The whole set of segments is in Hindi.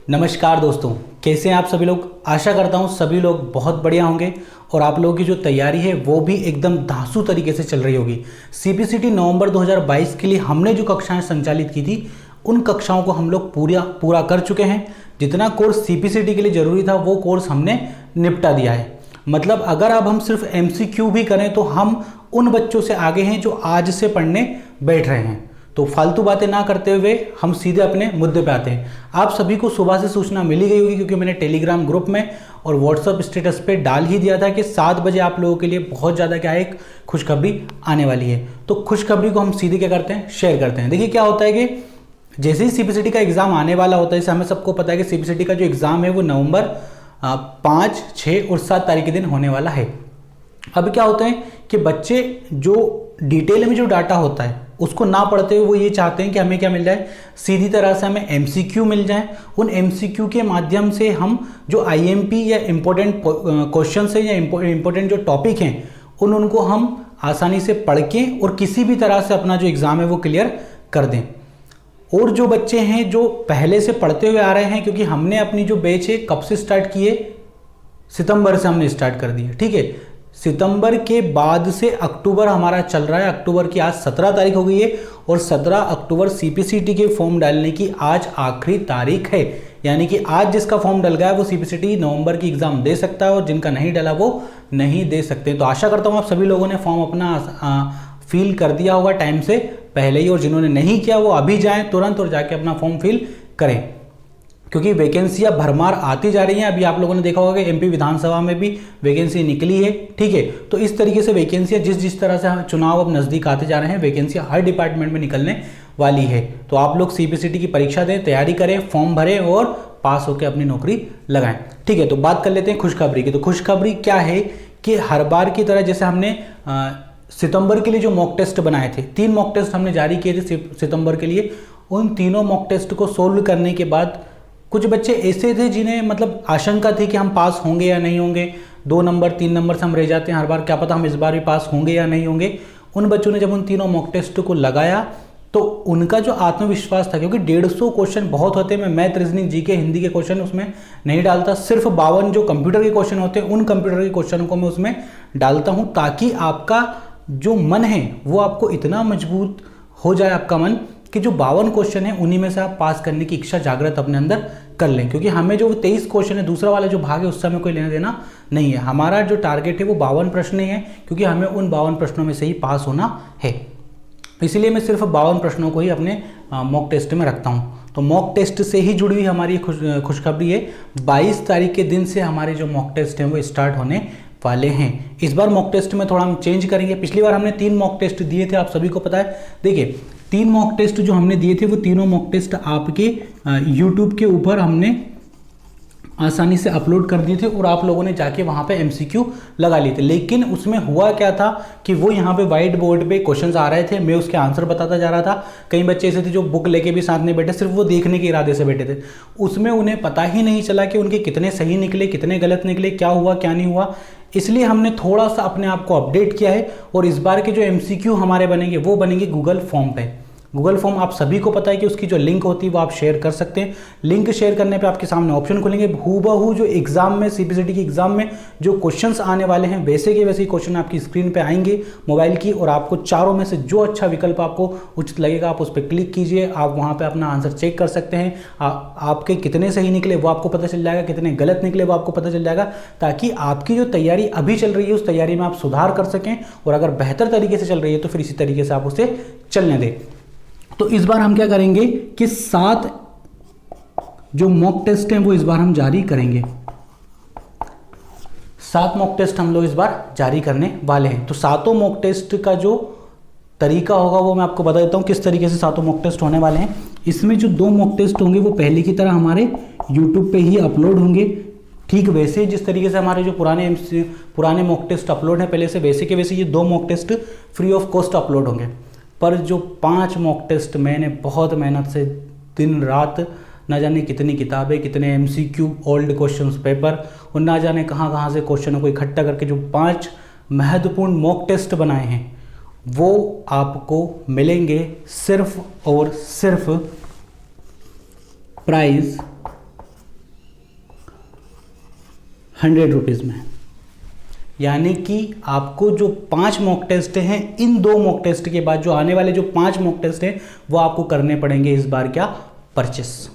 नमस्कार दोस्तों, कैसे हैं आप सभी लोग। आशा करता हूं सभी लोग बहुत बढ़िया होंगे और आप लोगों की जो तैयारी है वो भी एकदम धांसू तरीके से चल रही होगी। सीपीसीटी नवंबर 2022 के लिए हमने जो कक्षाएं संचालित की थी उन कक्षाओं को हम लोग पूरा कर चुके हैं। जितना कोर्स सीपीसीटी के लिए ज़रूरी था वो कोर्स हमने निपटा दिया है। मतलब अगर अब हम सिर्फ एमसीक्यू भी करें तो हम उन बच्चों से आगे हैं जो आज से पढ़ने बैठ रहे हैं। तो फालतू बातें ना करते हुए हम सीधे अपने मुद्दे पे आते हैं। आप सभी को सुबह से सूचना मिली गई होगी क्योंकि मैंने टेलीग्राम ग्रुप में और व्हाट्सएप स्टेटस पे डाल ही दिया था कि 7 बजे आप लोगों के लिए बहुत ज़्यादा क्या है, एक खुशखबरी आने वाली है। तो खुशखबरी को हम सीधे क्या करते हैं, शेयर करते हैं। देखिए क्या होता है कि जैसे ही सीपीसीटी का एग्जाम आने वाला होता है, जैसे हमें सबको पता है कि सीपीसीटी का जो एग्जाम है वो नवंबर 5, 6 और 7 तारीख के दिन होने वाला है। अब क्या होता है कि बच्चे जो डिटेल में जो डाटा होता है उसको ना पढ़ते हुए वो ये चाहते हैं कि हमें क्या मिल जाए, सीधी तरह से हमें एमसीक्यू मिल जाए। उन एमसीक्यू के माध्यम से हम जो आईएमपी या इम्पोर्टेंट क्वेश्चन है या इम्पोर्टेंट जो टॉपिक हैं उनको हम आसानी से पढ़ के और किसी भी तरह से अपना जो एग्ज़ाम है वो क्लियर कर दें। और जो बच्चे हैं जो पहले से पढ़ते हुए आ रहे हैं, क्योंकि हमने अपनी जो बैच है कब से स्टार्ट किए, सितंबर से हमने स्टार्ट कर दिया, ठीक है। सितंबर के बाद से अक्टूबर हमारा चल रहा है। अक्टूबर की आज 17 तारीख हो गई है और 17 अक्टूबर सीपीसीटी के फॉर्म डालने की आज आखिरी तारीख है। यानी कि आज जिसका फॉर्म डल गया है वो सीपीसीटी नवंबर की एग्जाम दे सकता है और जिनका नहीं डला वो नहीं दे सकते। तो आशा करता हूँ आप सभी लोगों ने फॉर्म अपना फिल कर दिया होगा टाइम से पहले ही, और जिन्होंने नहीं किया वो अभी जाएं तुरंत और जाके अपना फॉर्म फिल करें, क्योंकि वैकेंसियां भरमार आती जा रही हैं। अभी आप लोगों ने देखा होगा कि एमपी विधानसभा में भी वैकेंसी निकली है, ठीक है। तो इस तरीके से वैकेंसियां जिस तरह से चुनाव अब नज़दीक आते जा रहे हैं, वैकेंसियां हर डिपार्टमेंट में निकलने वाली है। तो आप लोग सीपीसीटी की परीक्षा दें, तैयारी करें, फॉर्म भरें और पास होकर अपनी नौकरी लगाएं, ठीक है। तो बात कर लेते हैं खुशखबरी की। तो खुशखबरी क्या है कि हर बार की तरह जैसे हमने सितंबर के लिए जो मॉक टेस्ट बनाए थे, 3 मॉक टेस्ट हमने जारी किए थे सितंबर के लिए। उन तीनों मॉक टेस्ट को सोल्व करने के बाद कुछ बच्चे ऐसे थे जिन्हें मतलब आशंका थी कि हम पास होंगे या नहीं होंगे, 2 नंबर 3 नंबर से हम रह जाते हैं हर बार, क्या पता हम इस बार भी पास होंगे या नहीं होंगे। उन बच्चों ने जब उन तीनों मॉक टेस्ट को लगाया तो उनका जो आत्मविश्वास था, क्योंकि 150 क्वेश्चन बहुत होते हैं, मैं मैथ, रीजनिंग, जीके, हिंदी के क्वेश्चन उसमें नहीं डालता, सिर्फ 52 जो कंप्यूटर के क्वेश्चन होते हैं उन कंप्यूटर के क्वेश्चन को मैं उसमें डालता हूँ, ताकि आपका जो मन है वो आपको इतना मजबूत हो जाए, आपका मन, कि जो 52 क्वेश्चन है उन्हीं में से आप पास करने की इच्छा जागृत अपने अंदर कर लें। क्योंकि हमें जो 23 क्वेश्चन है, दूसरा वाला जो भाग है उससे हमें कोई लेना देना नहीं है। हमारा जो टारगेट है वो 52 प्रश्न ही है, क्योंकि हमें उन 52 प्रश्नों में से ही पास होना है। इसलिए मैं सिर्फ 52 प्रश्नों को ही अपने मॉक टेस्ट में रखता हूँ। तो मॉक टेस्ट से ही जुड़ी हुई हमारी खुशखबरी है। 22 तारीख के दिन से हमारे जो मॉक टेस्ट हैं वो स्टार्ट होने वाले हैं। इस बार मॉक टेस्ट में थोड़ा हम चेंज करेंगे। पिछली बार हमने 3 मॉक टेस्ट दिए थे, आप सभी को पता है। देखिए 3 मॉक टेस्ट जो हमने दिए थे वो तीनों मॉक टेस्ट आपके यूट्यूब के ऊपर हमने आसानी से अपलोड कर दिए थे और आप लोगों ने जाके वहाँ पे एमसीक्यू लगा लिए थे। लेकिन उसमें हुआ क्या था कि वो यहाँ पे वाइट बोर्ड पे क्वेश्चंस आ रहे थे, मैं उसके आंसर बताता जा रहा था। कई बच्चे ऐसे थे जो बुक लेके भी साथ नहीं बैठे, सिर्फ वो देखने के इरादे से बैठे थे। उसमें उन्हें पता ही नहीं चला कि उनके कितने सही निकले, कितने गलत निकले, क्या हुआ क्या नहीं हुआ। इसलिए हमने थोड़ा सा अपने आप को अपडेट किया है और इस बार के जो एमसीक्यू हमारे बनेंगे वो बनेंगे गूगल फॉर्म पे। गूगल फॉर्म आप सभी को पता है कि उसकी जो लिंक होती है वो आप शेयर कर सकते हैं। लिंक शेयर करने पे आपके सामने ऑप्शन खुलेंगे, हूबहू जो एग्जाम में सीपीसीटी की एग्जाम में जो क्वेश्चंस आने वाले हैं वैसे के वैसे ही क्वेश्चन आपकी स्क्रीन पे आएंगे मोबाइल की, और आपको चारों में से जो अच्छा विकल्प आपको उचित लगेगा आप उस पर क्लिक कीजिए। आप वहाँ पर अपना आंसर चेक कर सकते हैं। आपके कितने सही निकले वो आपको पता चल जाएगा, कितने गलत निकले वो आपको पता चल जाएगा, ताकि आपकी जो तैयारी अभी चल रही है उस तैयारी में आप सुधार कर सकें, और अगर बेहतर तरीके से चल रही है तो फिर इसी तरीके से आप उसे चलने दें। तो इस बार हम क्या करेंगे कि 7 जो मॉक टेस्ट हैं वो इस बार हम जारी करेंगे। 7 मॉक टेस्ट हम लोग इस बार जारी करने वाले हैं। तो 7 मॉक टेस्ट का जो तरीका होगा वो मैं आपको बता देता हूँ किस तरीके से 7 मॉक टेस्ट होने वाले हैं। इसमें जो 2 मॉक टेस्ट होंगे वो पहले की तरह हमारे यूट्यूब पे ही अपलोड होंगे, ठीक वैसे जिस तरीके से हमारे जो पुराने मॉक टेस्ट अपलोड हैं पहले से, वैसे के वैसे ये 2 mock test free of cost upload होंगे। पर जो 5 मॉक टेस्ट मैंने बहुत मेहनत से दिन रात ना जाने कितनी किताबें, कितने एमसीक्यू, ओल्ड क्वेश्चंस पेपर और ना जाने कहाँ से क्वेश्चनों को इकट्ठा करके जो 5 महत्वपूर्ण मॉक टेस्ट बनाए हैं वो आपको मिलेंगे सिर्फ और सिर्फ प्राइस 100 रुपीज़ में। यानी कि आपको जो 5 मॉक टेस्ट हैं, इन 2 मॉक टेस्ट के बाद जो आने वाले जो 5 मॉक टेस्ट हैं वो आपको करने पड़ेंगे इस बार क्या, परचेस।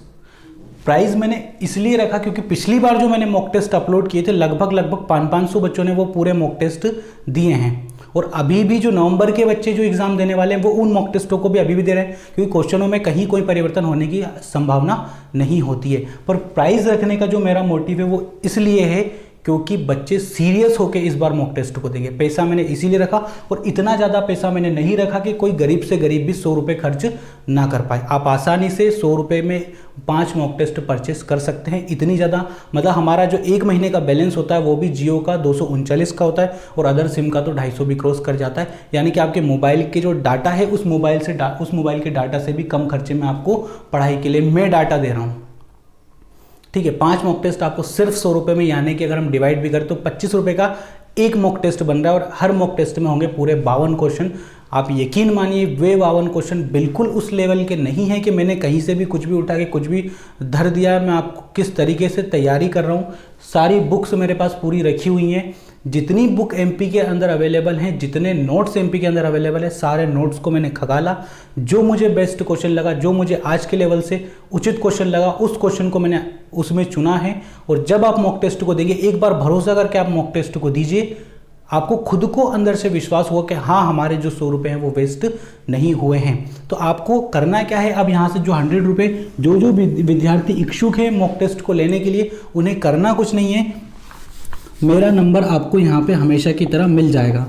प्राइस मैंने इसलिए रखा क्योंकि पिछली बार जो मैंने मॉक टेस्ट अपलोड किए थे लगभग 500 बच्चों ने वो पूरे मॉक टेस्ट दिए हैं। और अभी भी जो नवंबर के बच्चे जो एग्जाम देने वाले हैं वो उन मॉक टेस्टों को भी अभी भी दे रहे हैं, क्योंकि क्वेश्चनों में कहीं कोई परिवर्तन होने की संभावना नहीं होती है। पर प्राइस रखने का जो मेरा मोटिव है वो इसलिए है क्योंकि बच्चे सीरियस होकर इस बार मॉक टेस्ट को देंगे। पैसा मैंने इसीलिए रखा, और इतना ज़्यादा पैसा मैंने नहीं रखा कि कोई गरीब से गरीब भी 100 रुपये खर्च ना कर पाए। आप आसानी से 100 रुपये में 5 मॉक टेस्ट परचेस कर सकते हैं। इतनी ज़्यादा मतलब हमारा जो 1 महीने का बैलेंस होता है वो भी जियो का 239 का होता है, और अदर सिम का तो 250 भी क्रॉस कर जाता है। यानी कि आपके मोबाइल के जो डाटा है उस मोबाइल के डाटा से भी कम खर्चे में आपको पढ़ाई के लिए मैं डाटा दे रहा हूँ। ठीक है, 5 मॉक टेस्ट आपको सिर्फ 100 रुपये में, यानी कि अगर हम डिवाइड भी करें तो 25 रुपये का एक मॉक टेस्ट बन रहा है, और हर मॉक टेस्ट में होंगे पूरे 52 क्वेश्चन। आप यकीन मानिए वे 52 क्वेश्चन बिल्कुल उस लेवल के नहीं हैं कि मैंने कहीं से भी कुछ भी उठा के कुछ भी धर दिया है। मैं आपको किस तरीके से तैयारी कर रहा हूँ, सारी बुक्स मेरे पास पूरी रखी हुई हैं। जितनी बुक एमपी के अंदर अवेलेबल हैं, जितने नोट्स एमपी के अंदर अवेलेबल है, सारे नोट्स को मैंने खंगाला। जो मुझे बेस्ट क्वेश्चन लगा, जो मुझे आज के लेवल से उचित क्वेश्चन लगा, उस क्वेश्चन को मैंने उसमें चुना है। और जब आप मॉक टेस्ट को देंगे, एक बार भरोसा करके आप मॉक टेस्ट को दीजिए, आपको खुद को अंदर से विश्वास हुआ कि हाँ हमारे जो 100 रुपये हैं वो वेस्ट नहीं हुए हैं। तो आपको करना क्या है, अब यहाँ से जो 100 रुपये जो विद्यार्थी इच्छुक है मॉक टेस्ट को लेने के लिए, उन्हें करना कुछ नहीं है। मेरा नंबर आपको यहाँ पे हमेशा की तरह मिल जाएगा।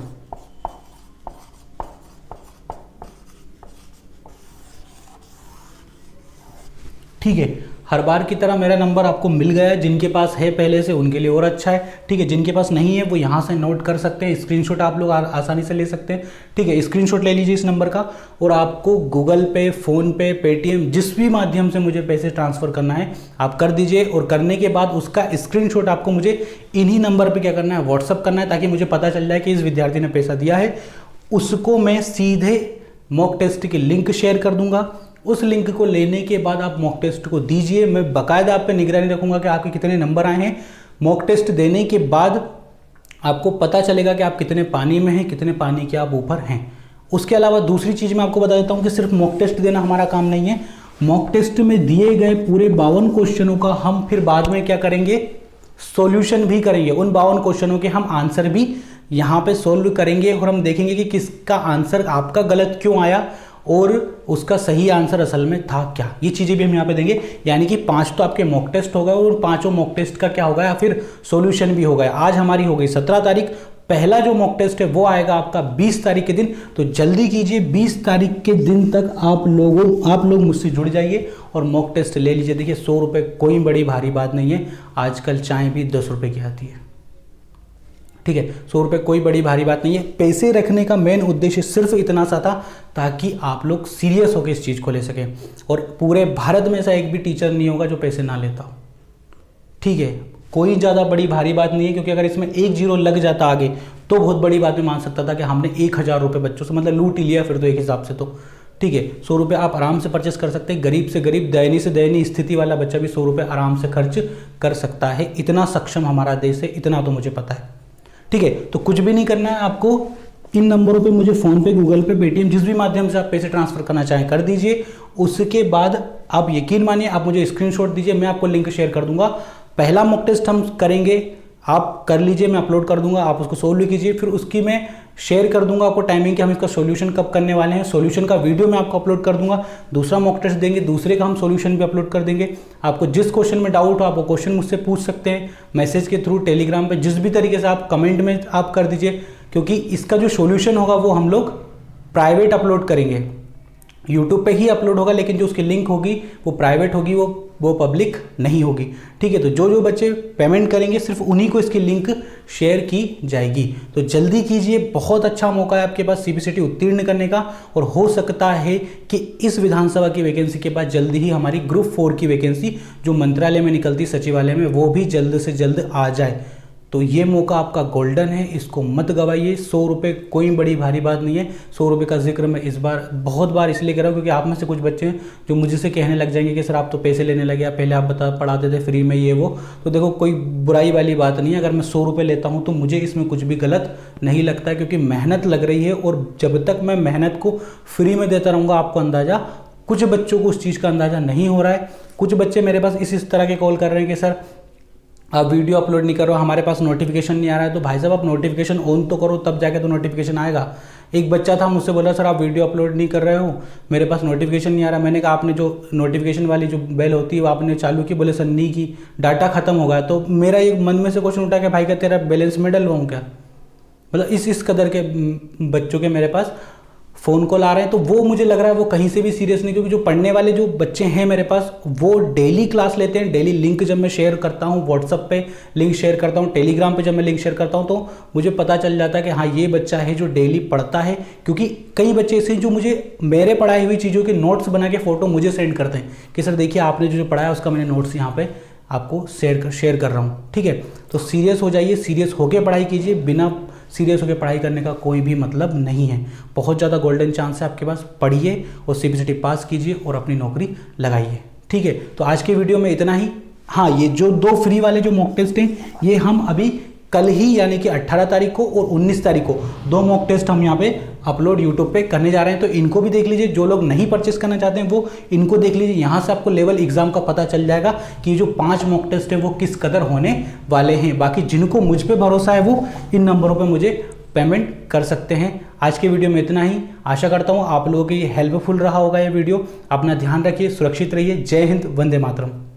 ठीक है, हर बार की तरह मेरा नंबर आपको मिल गया। जिनके पास है पहले से उनके लिए और अच्छा है। ठीक है, जिनके पास नहीं है वो यहाँ से नोट कर सकते हैं, स्क्रीनशॉट आप लोग आसानी से ले सकते हैं। ठीक है, स्क्रीनशॉट ले लीजिए इस नंबर का, और आपको गूगल पे, फ़ोनपे, पेटीएम, जिस भी माध्यम से मुझे पैसे ट्रांसफ़र करना है आप कर दीजिए। और करने के बाद उसका स्क्रीनशॉट आपको मुझे इन्हीं नंबर पर क्या करना है, व्हाट्सअप करना है, ताकि मुझे पता चल जाए कि इस विद्यार्थी ने पैसा दिया है। उसको मैं सीधे मॉक टेस्ट की लिंक शेयर कर दूंगा। उस लिंक को लेने के बाद आप मॉक टेस्ट को दीजिए। मैं बाकायदा आप पे निगरानी रखूंगा कि आपके कितने नंबर आए हैं। मॉक टेस्ट देने के बाद आपको पता चलेगा कि आप कितने पानी में हैं, कितने पानी के आप ऊपर हैं। उसके अलावा दूसरी चीज़ मैं आपको बता देता हूं कि सिर्फ मॉक टेस्ट देना हमारा काम नहीं है। मॉक टेस्ट में दिए गए पूरे 52 क्वेश्चनों का हम फिर बाद में क्या करेंगे, सॉल्यूशन भी करेंगे। उन 52 क्वेश्चनों के हम आंसर भी यहाँ पे सोल्व करेंगे, और हम देखेंगे कि किसका आंसर आपका गलत क्यों आया और उसका सही आंसर असल में था क्या। ये चीज़ें भी हम यहाँ पे देंगे। यानी कि 5 तो आपके मॉक टेस्ट हो गए, और 5 मॉक टेस्ट का क्या होगा, या फिर सॉल्यूशन भी हो गया। आज हमारी हो गई 17 तारीख, पहला जो मॉक टेस्ट है वो आएगा आपका 20 तारीख के दिन। तो जल्दी कीजिए, 20 तारीख के दिन तक आप लोग मुझसे जुड़ जाइए और मॉक टेस्ट ले लीजिए। देखिए 100 रुपये कोई बड़ी भारी बात नहीं है, आजकल चाय भी 10 रुपये की आती है। ठीक है, 100 रुपये कोई बड़ी भारी बात नहीं है। पैसे रखने का मेन उद्देश्य सिर्फ इतना सा था ताकि आप लोग सीरियस होकर इस चीज़ को ले सकें। और पूरे भारत में ऐसा एक भी टीचर नहीं होगा जो पैसे ना लेता हो। ठीक है, कोई ज़्यादा बड़ी भारी बात नहीं है, क्योंकि अगर इसमें 1 जीरो लग जाता आगे तो बहुत बड़ी बात में मान सकता था कि हमने 1000 रुपये बच्चों से मतलब लूट ही लिया फिर तो एक हिसाब से तो। ठीक है, 100 रुपये आप आराम से परचेस कर सकते हैं। गरीब से गरीब, दयनीय से दयनीय स्थिति वाला बच्चा भी 100 रुपये आराम से खर्च कर सकता है। इतना सक्षम हमारा देश है, इतना तो मुझे पता है। ठीक है, तो कुछ भी नहीं करना है आपको। इन नंबरों पे मुझे फ़ोन पे, गूगल पे, पेटीएम, जिस भी माध्यम से आप पैसे ट्रांसफ़र करना चाहें कर दीजिए। उसके बाद आप यकीन मानिए, आप मुझे स्क्रीनशॉट दीजिए, मैं आपको लिंक शेयर कर दूंगा। पहला मॉक टेस्ट हम करेंगे, आप कर लीजिए, मैं अपलोड कर दूंगा, आप उसको सोल्व कीजिए। फिर उसकी मैं शेयर कर दूंगा आपको टाइमिंग कि हम इसका सॉल्यूशन कब करने वाले हैं। सॉल्यूशन का वीडियो मैं आपको अपलोड कर दूंगा। दूसरा मॉक टेस्ट देंगे, दूसरे का हम सॉल्यूशन भी अपलोड कर देंगे। आपको जिस क्वेश्चन में डाउट हो आप वो क्वेश्चन मुझसे पूछ सकते हैं मैसेज के थ्रू, टेलीग्राम पे, जिस भी तरीके से आप कमेंट में आप कर दीजिए। क्योंकि इसका जो सॉल्यूशन होगा वो हम लोग प्राइवेट अपलोड करेंगे, यूट्यूब पे ही अपलोड होगा, लेकिन जो उसकी लिंक होगी वो प्राइवेट होगी, वो पब्लिक नहीं होगी। ठीक है, तो जो बच्चे पेमेंट करेंगे सिर्फ उन्हीं को इसकी लिंक शेयर की जाएगी। तो जल्दी कीजिए, बहुत अच्छा मौका है आपके पास सीबीसीटी उत्तीर्ण करने का। और हो सकता है कि इस विधानसभा की वैकेंसी के बाद जल्दी ही हमारी ग्रुप 4 की वैकेंसी जो मंत्रालय में निकलती सचिवालय में, वो भी जल्द से जल्द आ जाए। तो ये मौका आपका गोल्डन है, इसको मत गवाइए। 100 रुपये कोई बड़ी भारी बात नहीं है। 100 रुपये का जिक्र मैं इस बार बहुत बार इसलिए कर रहा हूँ क्योंकि आप में से कुछ बच्चे हैं जो मुझसे कहने लग जाएंगे कि सर आप तो पैसे लेने लगे, पहले आप पढ़ाते थे फ्री में ये वो। तो देखो कोई बुराई वाली बात नहीं है, अगर मैं 100 रुपये लेता हूँ तो मुझे इसमें कुछ भी गलत नहीं लगता है, क्योंकि मेहनत लग रही है। और जब तक मैं मेहनत को फ्री में देता रहूँगा, आपको अंदाज़ा, कुछ बच्चों को उस चीज़ का अंदाज़ा नहीं हो रहा है। कुछ बच्चे मेरे पास इस तरह के कॉल कर रहे हैं कि सर आप वीडियो अपलोड नहीं कर रहे हो, हमारे पास नोटिफिकेशन नहीं आ रहा है। तो भाई साहब आप नोटिफिकेशन ऑन तो करो, तब जाके तो नोटिफिकेशन आएगा। एक बच्चा था मुझसे बोला सर आप वीडियो अपलोड नहीं कर रहे हो, मेरे पास नोटिफिकेशन नहीं आ रहा। मैंने कहा आपने जो नोटिफिकेशन वाली जो बेल होती है वो आपने चालू की? बोले सर नहीं की, डाटा खत्म हो गया। तो मेरा एक मन में से क्वेश्चन उठा कि भाई का तेरा बैलेंस में डलवाऊँ क्या? मतलब इस कदर के बच्चों के मेरे पास फ़ोन कॉल आ रहे हैं। तो वो मुझे लग रहा है वो कहीं से भी सीरियस नहीं, क्योंकि जो पढ़ने वाले जो बच्चे हैं मेरे पास वो डेली क्लास लेते हैं। डेली लिंक जब मैं शेयर करता हूँ व्हाट्सअप पे, लिंक शेयर करता हूँ टेलीग्राम पे, जब मैं लिंक शेयर करता हूँ तो मुझे पता चल जाता है कि हाँ ये बच्चा है जो डेली पढ़ता है। क्योंकि कई बच्चे ऐसे जो मुझे मेरे पढ़ाई हुई चीज़ों के नोट्स बना के फ़ोटो मुझे सेंड करते हैं कि सर देखिए आपने जो पढ़ाया उसका मैंने नोट्स यहाँ पर आपको शेयर कर रहा हूँ। ठीक है, तो सीरियस हो जाइए, सीरियस होकर पढ़ाई कीजिए। बिना सीरियस होकर पढ़ाई करने का कोई भी मतलब नहीं है। बहुत ज़्यादा गोल्डन चांस है आपके पास, पढ़िए और CPCT पास कीजिए और अपनी नौकरी लगाइए। ठीक है, तो आज के वीडियो में इतना ही। हाँ, ये जो 2 फ्री वाले जो मॉक टेस्ट हैं ये हम अभी कल ही यानी कि 18 तारीख को और 19 तारीख को 2 मॉक टेस्ट हम यहाँ पे अपलोड यूट्यूब पे करने जा रहे हैं। तो इनको भी देख लीजिए, जो लोग नहीं परचेस करना चाहते हैं वो इनको देख लीजिए। यहाँ से आपको लेवल एग्जाम का पता चल जाएगा कि जो 5 मॉक टेस्ट है वो किस कदर होने वाले हैं। बाकी जिनको मुझ पर भरोसा है वो इन नंबरों पर मुझे पेमेंट कर सकते हैं। आज के वीडियो में इतना ही। आशा करता हूँ आप लोगों के लिए हेल्पफुल रहा होगा ये वीडियो। अपना ध्यान रखिए, सुरक्षित रहिए। जय हिंद, वंदे मातरम।